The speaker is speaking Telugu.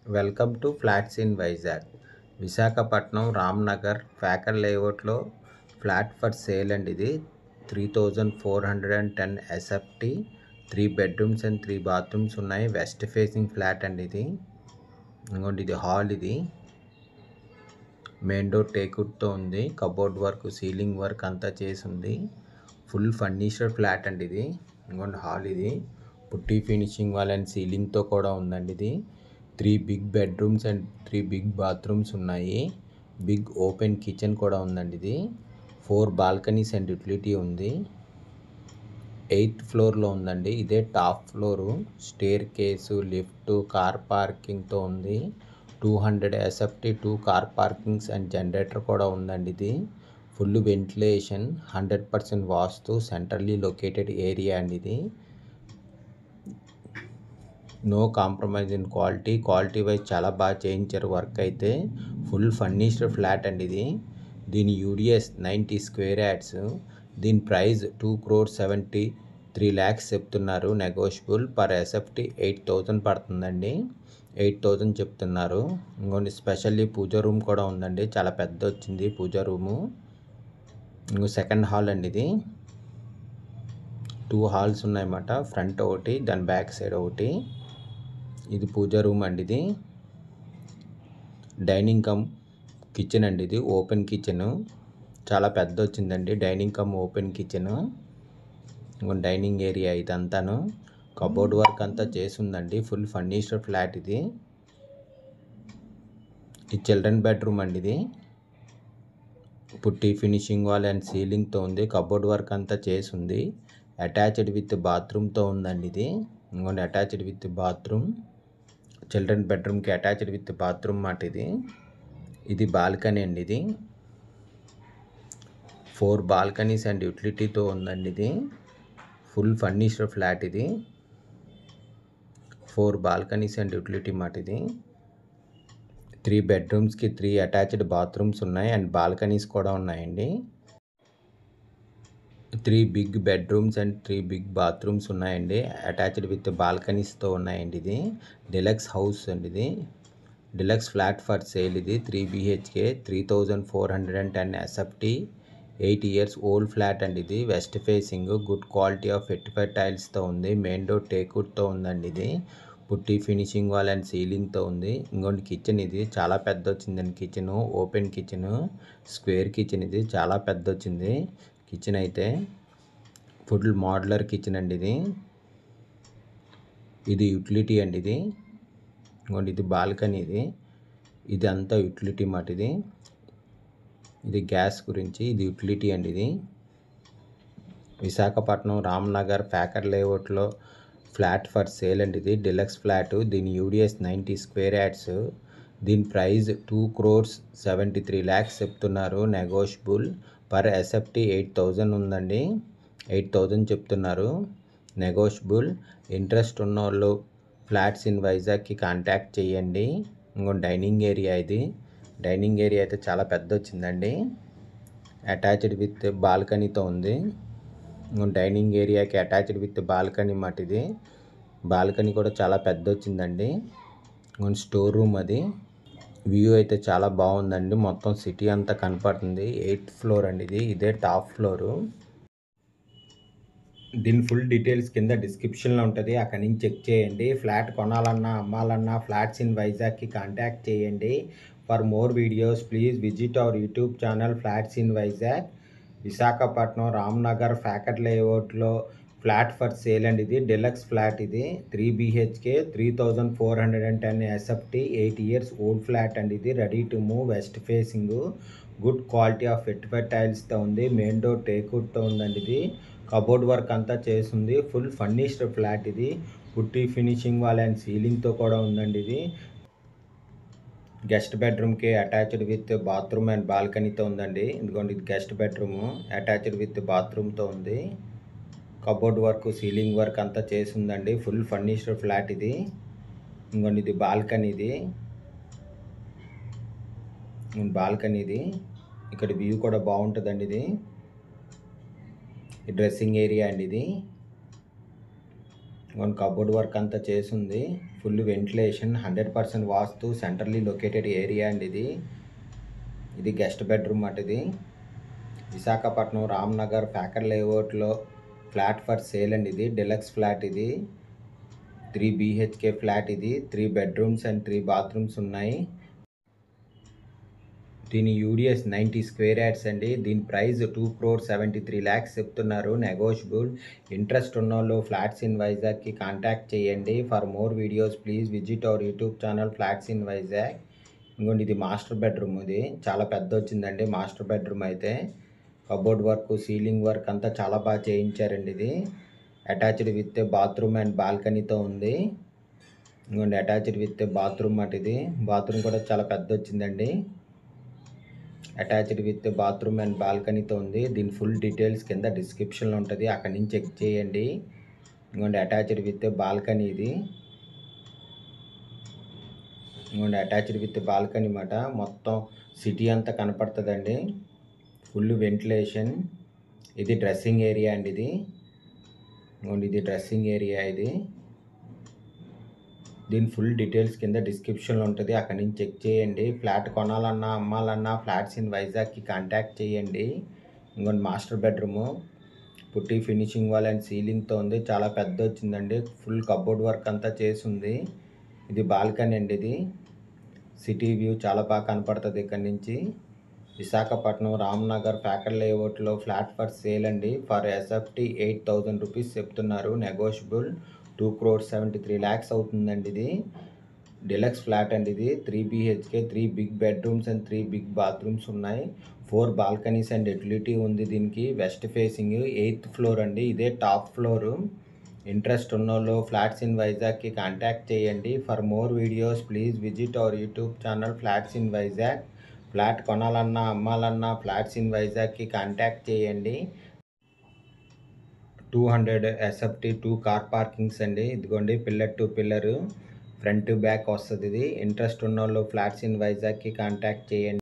Welcome to flats in Vizag. Visakhapatnam Ramnagar Facor లేఅవుట్లో ఫ్లాట్ ఫర్ సేల్ అండి. ఇది 3410 ఎస్ఎఫ్టీ, 3 బెడ్రూమ్స్ అండ్ 3 బాత్రూమ్స్ ఉన్నాయి. వెస్ట్ ఫేసింగ్ ఫ్లాట్ అండి ఇది. ఇంకోటి ఇది హాల్. ఇది మెయిన్ డోర్ టేక్వుడ్తో ఉంది. కబోర్డ్ వర్క్, సీలింగ్ వర్క్ అంతా చేసి ఉంది. ఫుల్ ఫర్నిచర్ ఫ్లాట్ అండి ఇది. ఇంకోటి హాల్. ఇది పుట్టి ఫినిషింగ్ వాల్ అండ్ సీలింగ్తో కూడా ఉందండి. ఇది 3 big bedrooms and 3 big bathrooms ఉన్నాయి. బిగ్ ఓపెన్ కిచెన్ కూడా ఉందండి. ఇది 4 బాల్కనీస్ అండ్ యూటిలిటీ ఉంది. 8th ఫ్లోర్లో ఉందండి. ఇదే top floor. Staircase, lift, car పార్కింగ్తో ఉంది. 200 SFT, 2 car parkings and generator కూడా ఉందండి. ఇది full ventilation, 100% vastu, centrally located area అండి. ఇది no compromise in quality wise చాలా బాగా చేయించారు వర్క్ అయితే. ఫుల్ ఫర్నిష్డ్ ఫ్లాట్ అండి ఇది. దీని యూడిఎస్ 90 స్క్వేర్ యార్డ్స్. దీని ప్రైస్ 2,73 lakhs చెప్తున్నారు. నెగోషియబుల్. పర్ ఎస్ఎఫ్టీ 8,000 పడుతుందండి. 8,000 చెప్తున్నారు. ఇంకొన్ని స్పెషల్లీ పూజా రూమ్ కూడా ఉందండి. చాలా పెద్ద వచ్చింది పూజా రూము. ఇంకో సెకండ్ హాల్ అండి. ఇది 2 హాల్స్ ఉన్నాయన్నమాట. ఫ్రంట్ ఒకటి, దాని బ్యాక్ సైడ్ ఒకటి. ఇది పూజా రూమ్ అండి. ఇది డైనింగ్ కమ్ కిచెన్ అండి. ఇది ఓపెన్ కిచెన్, చాలా పెద్ద వచ్చిందండి. Dining cum open kitchen. Dining area ఇదంతాను. కబోర్డ్ వర్క్ అంతా చేసిందండి. ఫుల్ ఫర్నిచర్ ఫ్లాట్ ఇది. ఇది చిల్డ్రన్ బెడ్రూమ్ అండి. ఇది పుట్టి ఫినిషింగ్ వాల్ అండ్ సీలింగ్తో ఉంది. కబోర్డ్ వర్క్ అంతా చేసింది. అటాచ్డ్ విత్ బాత్రూమ్తో ఉందండి. ఇది ఇంకొండి అటాచ్డ్ విత్ బాత్రూమ్. చిల్డ్రన్ బెడ్రూమ్కి అటాచ్డ్ విత్ బాత్రూమ్ మాట. ఇది బాల్కనీ అండి. ఇది 4 బాల్కనీస్ అండ్ యూటిలిటీతో ఉందండి. ఇది ఫుల్ ఫర్నిచర్ ఫ్లాట్. ఇది 4 బాల్కనీస్ అండ్ యూటిలిటీ మాట. ఇది 3 బెడ్రూమ్స్కి 3 అటాచ్డ్ బాత్రూమ్స్ ఉన్నాయి అండ్ బాల్కనీస్ కూడా ఉన్నాయండి. 3 big bedrooms and 3 big bathrooms ఉన్నాయండి. అటాచ్డ్ విత్ బాల్కనీస్తో ఉన్నాయండి. ఇది డిలక్స్ హౌస్ అండి. ఇది డిలక్స్ ఫ్లాట్ ఫర్ సేల్. ఇది 3 BHK, 3,410 SFT, 8 years old flat అండి. ఇది west facing, good quality of 85 టైల్స్తో ఉంది. మెయిన్ డోర్ టేక్వుడ్తో ఉందండి. ఇది పుట్టి ఫినిషింగ్ వాల్ అండ్ సీలింగ్తో ఉంది. ఇంకోటి కిచెన్. ఇది చాలా పెద్ద వచ్చిందండి. Kitchen open kitchen, square kitchen. ఇది చాలా పెద్ద వచ్చింది కిచెన్ అయితే. ఫుల్ మోడ్యులర్ కిచెన్ అండి. ఇది యూటిలిటీ అండి. ఇది ఇంకోటి ఇది బాల్కనీ. ఇది అంతా యూటిలిటీ మాట. ఇది గ్యాస్ గురించి. ఇది యూటిలిటీ అండి. ఇది విశాఖపట్నం రామ్నగర్ ఫ్యాకర్ లేఅవుట్లో ఫ్లాట్ ఫర్ సేల్ అండి. ఇది డిలక్స్ ఫ్లాట్. దీని యూడిఎస్ 90 స్క్వేర్ యార్డ్స్. దీని ప్రైస్ 2,73 lakhs చెప్తున్నారు. నెగోషియబుల్. పర్ ఎస్ఎఫ్టీ 8,000 ఉందండి. 8,000 చెప్తున్నారు. నెగోషియబుల్. ఇంట్రెస్ట్ ఉన్నోళ్ళు ఫ్లాట్స్ ఇన్ వైజాగ్కి కాంటాక్ట్ చేయండి. ఇంకో డైనింగ్ ఏరియా. ఇది డైనింగ్ ఏరియా అయితే చాలా పెద్ద వచ్చిందండి. అటాచ్డ్ విత్ బాల్కనీతో ఉంది. డైనింగ్ ఏరియాకి అటాచ్డ్ విత్ బాల్కనీ మాట. ఇది బాల్కనీ కూడా చాలా పెద్ద వచ్చిందండి. Store room. అది వ్యూ అయితే చాలా బాగుందండి. మొత్తం సిటీ అంతా కనపడుతుంది. 8th ఫ్లోర్ అండి. ఇదే టాప్ ఫ్లోరు. దీని ఫుల్ డీటెయిల్స్ కింద డిస్క్రిప్షన్లో ఉంటుంది. అక్కడి నుంచి చెక్ చేయండి. ఫ్లాట్ కొనాలన్నా అమ్మాలన్నా ఫ్లాట్స్ ఇన్ వైజాగ్కి కాంటాక్ట్ చేయండి. For more videos please visit our YouTube channel flats in Vizag. Visakhapatnam Ramnagar Facor లేఅవుట్లో ఫ్లాట్ ఫర్ సేల్ అండి. ఇది డిలక్స్ ఫ్లాట్. ఇది 3 BHK, 3,410 SFT, 8 years old flat అండి. ఇది ready to move, west facing, good quality of 85 టైల్స్తో ఉంది. మెయిన్ డోర్ టేక్వుడ్తో ఉందండి. ఇది కబోర్డ్ వర్క్ అంతా చేసింది. Full furnished flat. ఇది పుట్టి ఫినిషింగ్ వాల్ అండ్ సీలింగ్తో కూడా ఉందండి. ఇది గెస్ట్ బెడ్రూమ్కి అటాచ్డ్ విత్ బాత్రూమ్ అండ్ బాల్కనీతో ఉందండి. ఇదిగోండి ఇది గెస్ట్ బెడ్రూమ్ అటాచ్డ్ విత్ బాత్రూమ్తో ఉంది. కబోర్డ్ వర్క్, సీలింగ్ వర్క్ అంతా చేసి ఉందండి. Full furnished flat. ఇది ఇంకోండి ఇది బాల్కనీ. ఇది ఇక్కడ వ్యూ కూడా బాగుంటుందండి. ఇది డ్రెస్సింగ్ ఏరియా అండి. ఇది కబోర్డ్ వర్క్ అంతా చేసి ఉంది. Full ventilation, 100% vastu, centrally located area అండి ఇది. ఇది గెస్ట్ బెడ్రూమ్ అట. ఇది విశాఖపట్నం రామ్నగర్ ప్యాకర్ లేఅవుట్లో ఫ్లాట్ ఫర్ సేల్ అండి. ఇది డిలక్స్ ఫ్లాట్. ఇది 3 BHK ఫ్లాట్. ఇది 3 బెడ్రూమ్స్ అండ్ 3 బాత్రూమ్స్ ఉన్నాయి. దీని యూడిఎస్ 90 స్క్వేర్ యార్డ్స్ అండి. దీని ప్రైస్ 2,73 lakhs చెప్తున్నారు, నెగోషియబుల్. ఇంట్రెస్ట్ ఉన్నోళ్ళు ఫ్లాట్స్ ఇన్ వైజాగ్కి కాంటాక్ట్ చేయండి. For more videos please visit our YouTube channel flats in Vizag. ఇంకోండి ఇది మాస్టర్ బెడ్రూమ్. ఇది చాలా పెద్ద వచ్చిందండి మాస్టర్ బెడ్రూమ్ అయితే. కబోర్డ్ వర్క్, సీలింగ్ వర్క్ అంతా చాలా బాగా చేయించారండి. ఇది అటాచ్డ్ విత్ బాత్రూమ్ అండ్ బాల్కనీతో ఉంది. ఇంకోండి అటాచ్డ్ విత్ బాత్రూమ్ అటు. ఇది బాత్రూమ్ కూడా చాలా పెద్ద వచ్చిందండి. అటాచ్డ్ విత్ బాత్రూమ్ అండ్ బాల్కనీతో ఉంది. దీని ఫుల్ డీటెయిల్స్ కింద డిస్క్రిప్షన్లో ఉంటుంది, అక్కడి నుంచి చెక్ చేయండి. ఇంకోండి అటాచ్డ్ విత్ బాల్కనీ. ఇది ఇంకోండి అటాచ్డ్ విత్ బాల్కనీ మాట. మొత్తం సిటీ అంతా కనపడుతుందండి. Full ventilation. ఇది డ్రెస్సింగ్ ఏరియా అండి. ఇది ఇంకోండి ఇది డ్రెస్సింగ్ ఏరియా. ఇది దీని ఫుల్ డీటెయిల్స్ కింద డిస్క్రిప్షన్లో ఉంటుంది, అక్కడి నుంచి చెక్ చేయండి. ఫ్లాట్ కొనాలన్నా అమ్మాలన్నా ఫ్లాట్స్ ఇన్ వైజాగ్కి కాంటాక్ట్ చేయండి. ఇంకోటి master bedroom, putty finishing wall and సీలింగ్తో ఉంది. చాలా పెద్ద వచ్చిందండి. ఫుల్ కబోర్డ్ వర్క్ అంతా చేసింది. ఇది బాల్కనీ అండి. ఇది సిటీ వ్యూ చాలా బాగా కనపడుతుంది ఇక్కడ నుంచి. విశాఖపట్నం రామ్నగర్ ప్యాకర్ లేఅవుట్లో ఫ్లాట్ ఫర్ సేల్ అండి. ఫర్ ఎస్ఎఫ్టీ 8,000 రూపీస్ చెప్తున్నారు, నెగోషియబుల్. 2,73 lakhs అవుతుందండి. ఇది డిలక్స్ ఫ్లాట్ అండి. ఇది 3 BHK, 3 big bedrooms and 3 big bathrooms ఉన్నాయి. 4 బాల్కనీస్ అండ్ యూటిలిటీ ఉంది. దీనికి వెస్ట్ ఫేసింగ్ 8th ఫ్లోర్ అండి. ఇదే టాప్ ఫ్లోరు. ఇంట్రెస్ట్ ఉన్నోళ్ళు ఫ్లాట్స్ ఇన్ వైజాగ్కి కాంటాక్ట్ చేయండి. For more videos please visit our YouTube channel flats in Vizag. Flat కొనాలన్నా అమ్మాలన్నా ఫ్లాట్స్ ఇన్ వైజాగ్కి కాంటాక్ట్ చేయండి. 200 SFT 2 కార్ పార్కింగ్స్ అండి. ఇదిగోండి pillar to pillar, front to back వస్తుంది. ఇది ఇంట్రెస్ట్ ఉన్నోళ్ళు ఫ్లాట్స్ ఇన్ వైజాగ్కి కాంటాక్ట్ చేయండి.